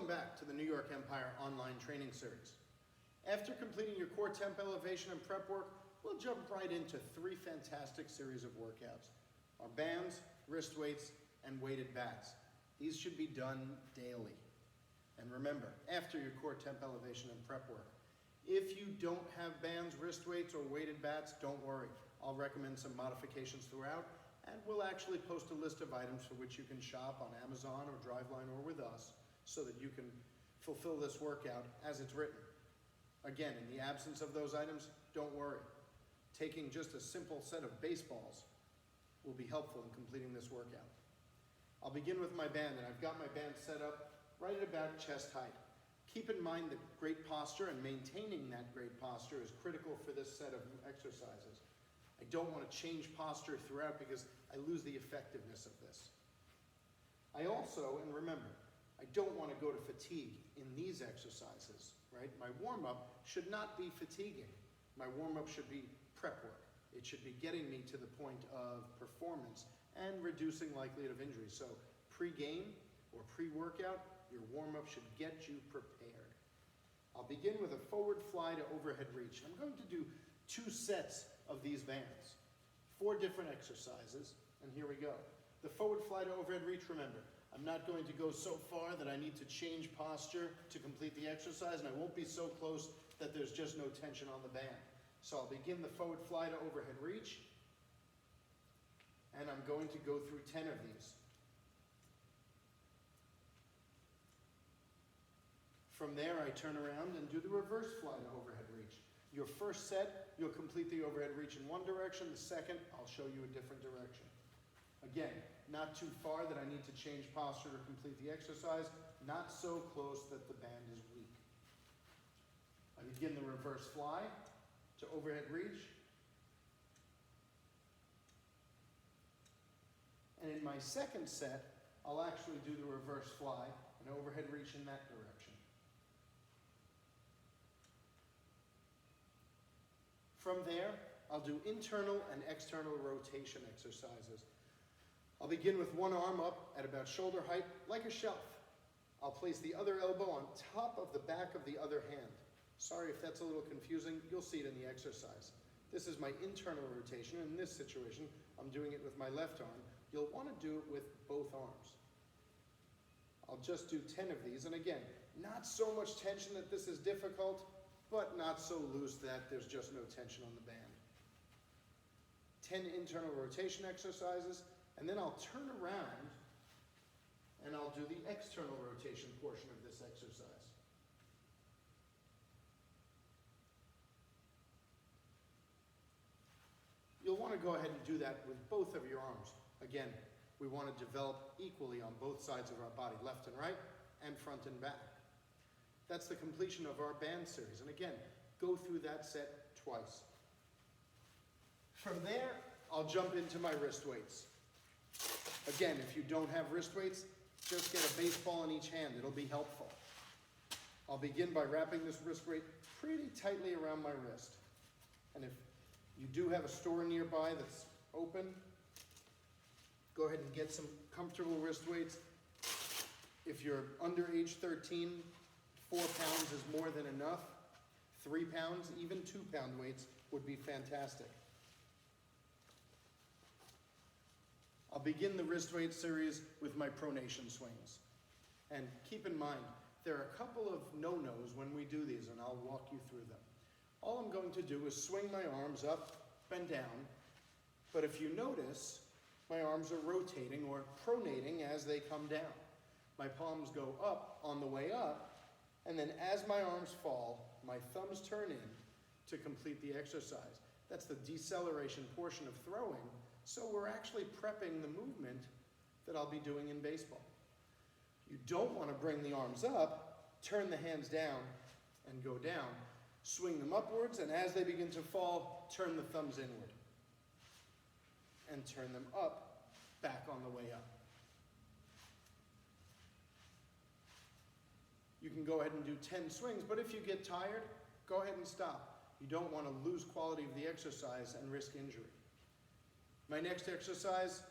back to the New York Empire online training series. After completing your core temp elevation and prep work, we'll jump right into 3 fantastic series of workouts. Our bands, wrist weights, and weighted bats. These should be done daily. And remember, after your core temp elevation and prep work, if you don't have bands, wrist weights, or weighted bats, don't worry. I'll recommend some modifications throughout, and we'll actually post a list of items for which you can shop on Amazon or Driveline or with us so that you can fulfill this workout as it's written. Again, in the absence of those items, don't worry. Taking just a simple set of baseballs will be helpful in completing this workout. I'll begin with my band, and I've got my band set up right at about chest height. Keep in mind that great posture and maintaining that great posture is critical for this set of exercises. I don't want to change posture throughout because I lose the effectiveness of this. I also, and remember, I don't want to go to fatigue in these exercises, right? My warm-up should not be fatiguing. My warm-up should be prep work. It should be getting me to the point of performance and reducing likelihood of injury. So pre-game or pre-workout, your warm-up should get you prepared. I'll begin with a forward fly to overhead reach. I'm going to do 2 sets of these bands, 4 different exercises, and here we go. The forward fly to overhead reach, remember, I'm not going to go so far that I need to change posture to complete the exercise, and I won't be so close that there's just no tension on the band. So I'll begin the forward fly to overhead reach, and I'm going to go through 10 of these. From there, I turn around and do the reverse fly to overhead reach. Your first set, you'll complete the overhead reach in one direction. The second, I'll show you a different direction. Again, not too far that I need to change posture to complete the exercise, not so close that the band is weak. I begin the reverse fly to overhead reach. And in my second set, I'll actually do the reverse fly and overhead reach in that direction. From there, I'll do internal and external rotation exercises. I'll begin with one arm up at about shoulder height, like a shelf. I'll place the other elbow on top of the back of the other hand. Sorry if that's a little confusing, you'll see it in the exercise. This is my internal rotation. In this situation, I'm doing it with my left arm. You'll want to do it with both arms. I'll just do 10 of these, and again, not so much tension that this is difficult, but not so loose that there's just no tension on the band. 10 internal rotation exercises, and then I'll turn around and I'll do the external rotation portion of this exercise. You'll want to go ahead and do that with both of your arms. Again, we want to develop equally on both sides of our body, left and right, and front and back. That's the completion of our band series. And again, go through that set twice. From there, I'll jump into my wrist weights. Again, if you don't have wrist weights, just get a baseball in each hand. It'll be helpful. I'll begin by wrapping this wrist weight pretty tightly around my wrist. And if you do have a store nearby that's open, go ahead and get some comfortable wrist weights. If you're under age 13, 4 pounds is more than enough. 3 pounds, even 2-pound weights would be fantastic. I'll begin the wrist weight series with my pronation swings. And keep in mind, there are a couple of no-nos when we do these, and I'll walk you through them. All I'm going to do is swing my arms up and down, but if you notice, my arms are rotating or pronating as they come down. My palms go up on the way up, and then as my arms fall, my thumbs turn in to complete the exercise. That's the deceleration portion of throwing, so we're actually prepping the movement that I'll be doing in baseball. You don't want to bring the arms up, turn the hands down and go down. Swing them upwards, and as they begin to fall, turn the thumbs inward. And turn them up, back on the way up. You can go ahead and do 10 swings, but if you get tired, go ahead and stop. You don't want to lose quality of the exercise and risk injury. My next exercise,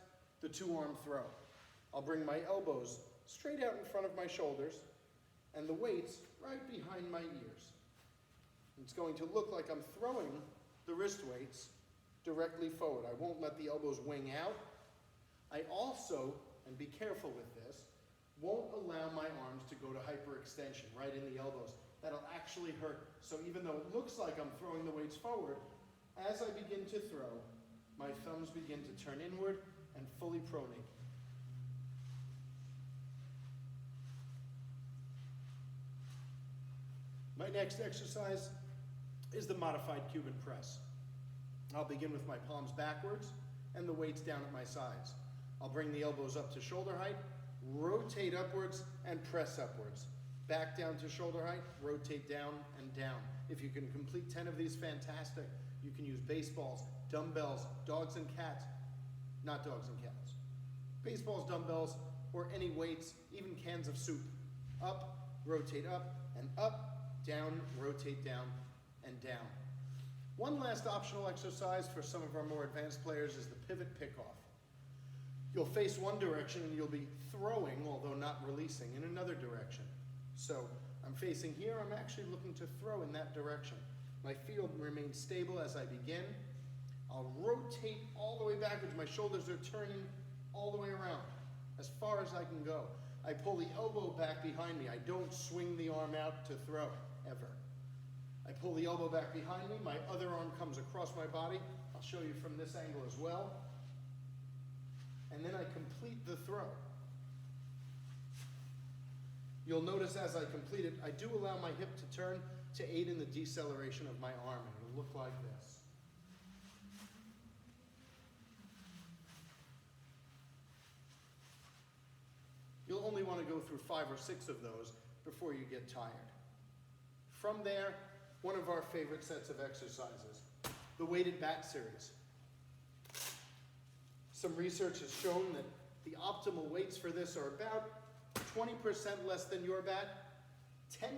the 2-arm throw. I'll bring my elbows straight out in front of my shoulders, and the weight's right behind my ears. It's going to look like I'm throwing the wrist weights directly forward. I won't let the elbows wing out. I also, and be careful with this, won't allow my arms to go to hyperextension right in the elbows. That'll actually hurt. So even though it looks like I'm throwing the weights forward, as I begin to throw, my thumbs begin to turn inward and fully pronate. My next exercise is the modified Cuban press. I'll begin with my palms backwards and the weights down at my sides. I'll bring the elbows up to shoulder height, rotate upwards, and press upwards. Back down to shoulder height, rotate down and down. If you can complete 10 of these, fantastic. You can use baseballs, dumbbells, dogs and cats. Not dogs and cats. Baseballs, dumbbells, or any weights, even cans of soup. Up, rotate up, and up, down, rotate down, and down. One last optional exercise for some of our more advanced players is the pivot pickoff. You'll face one direction and you'll be throwing, although not releasing, in another direction. So I'm facing here, I'm actually looking to throw in that direction. My feet remain stable as I begin. I'll rotate all the way backwards. My shoulders are turning all the way around, as far as I can go. I pull the elbow back behind me. I don't swing the arm out to throw, ever. I pull the elbow back behind me. My other arm comes across my body. I'll show you from this angle as well. And then I complete the throw. You'll notice as I complete it, I do allow my hip to turn to aid in the deceleration of my arm, and it'll look like this. You'll only want to go through 5 or 6 of those before you get tired. From there, one of our favorite sets of exercises, the weighted bat series. Some research has shown that the optimal weights for this are about 20% less than your bat, 10%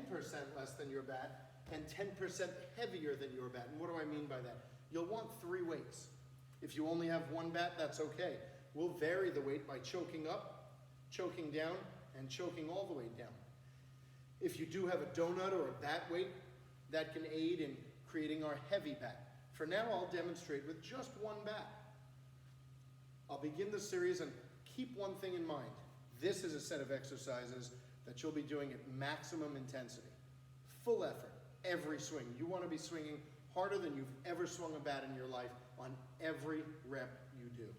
less than your bat, and 10% heavier than your bat. And what do I mean by that? You'll want 3 weights. If you only have 1 bat, that's okay. We'll vary the weight by choking up, choking down, and choking all the way down. If you do have a donut or a bat weight, that can aid in creating our heavy bat. For now, I'll demonstrate with just 1 bat. I'll begin the series and keep one thing in mind. This is a set of exercises that you'll be doing at maximum intensity. Full effort, every swing. You want to be swinging harder than you've ever swung a bat in your life on every rep you do.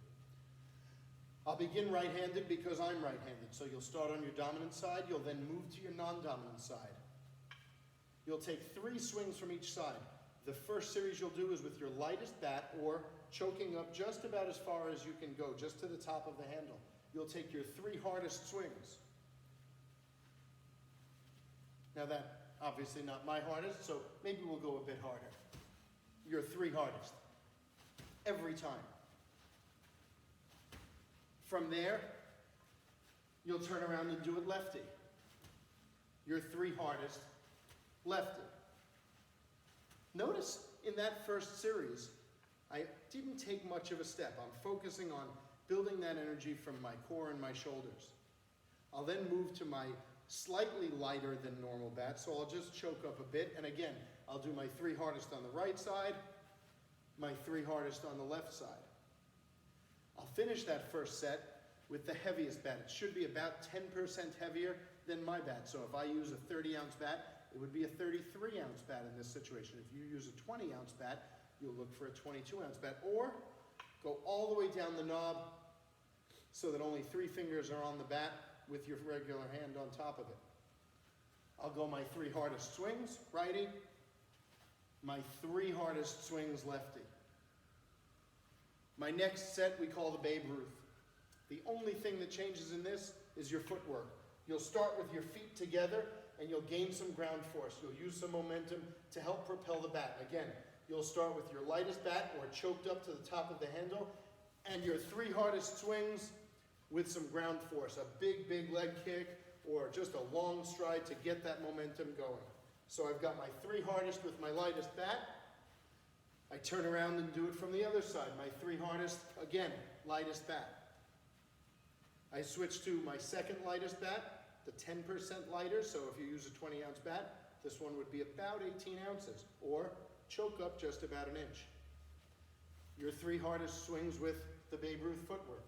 I'll begin right-handed because I'm right-handed. So you'll start on your dominant side. You'll then move to your non-dominant side. You'll take 3 swings from each side. The first series you'll do is with your lightest bat or choking up just about as far as you can go, just to the top of the handle. You'll take your 3 hardest swings. Now that, obviously not my hardest, so maybe we'll go a bit harder. Your 3 hardest, every time. From there, you'll turn around and do it lefty. Your 3 hardest, lefty. Notice in that first series, I didn't take much of a step. I'm focusing on building that energy from my core and my shoulders. I'll then move to my slightly lighter than normal bat, so I'll just choke up a bit. And again, I'll do my 3 hardest on the right side, my 3 hardest on the left side. I'll finish that first set with the heaviest bat. It should be about 10% heavier than my bat. So if I use a 30-ounce bat, it would be a 33-ounce bat in this situation. If you use a 20-ounce bat, you'll look for a 22-ounce bat. Or go all the way down the knob so that only 3 fingers are on the bat with your regular hand on top of it. I'll go my 3 hardest swings, righty. My 3 hardest swings, lefty. My next set we call the Babe Ruth. The only thing that changes in this is your footwork. You'll start with your feet together and you'll gain some ground force. You'll use some momentum to help propel the bat. Again, you'll start with your lightest bat or choked up to the top of the handle and your 3 hardest swings with some ground force. A big, big leg kick or just a long stride to get that momentum going. So I've got my 3 hardest with my lightest bat. I turn around and do it from the other side. My 3 hardest, again, lightest bat. I switch to my second lightest bat, the 10% lighter, so if you use a 20-ounce bat, this one would be about 18 ounces, or choke up just about an inch. Your 3 hardest swings with the Babe Ruth footwork.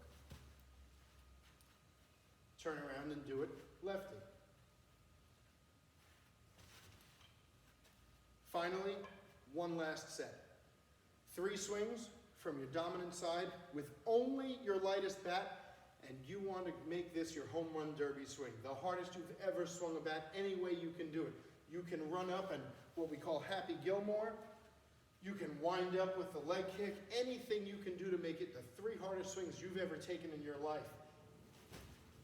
Turn around and do it lefty. Finally, one last set. 3 swings from your dominant side with only your lightest bat, and you want to make this your home run derby swing, the hardest you've ever swung a bat, any way you can do it. You can run up and what we call Happy Gilmore. You can wind up with the leg kick, anything you can do to make it the 3 hardest swings you've ever taken in your life.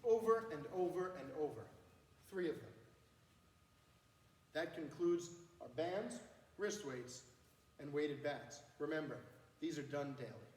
Over and over and over. 3 of them. That concludes our bands, wrist weights, and weighted bats. Remember, these are done daily.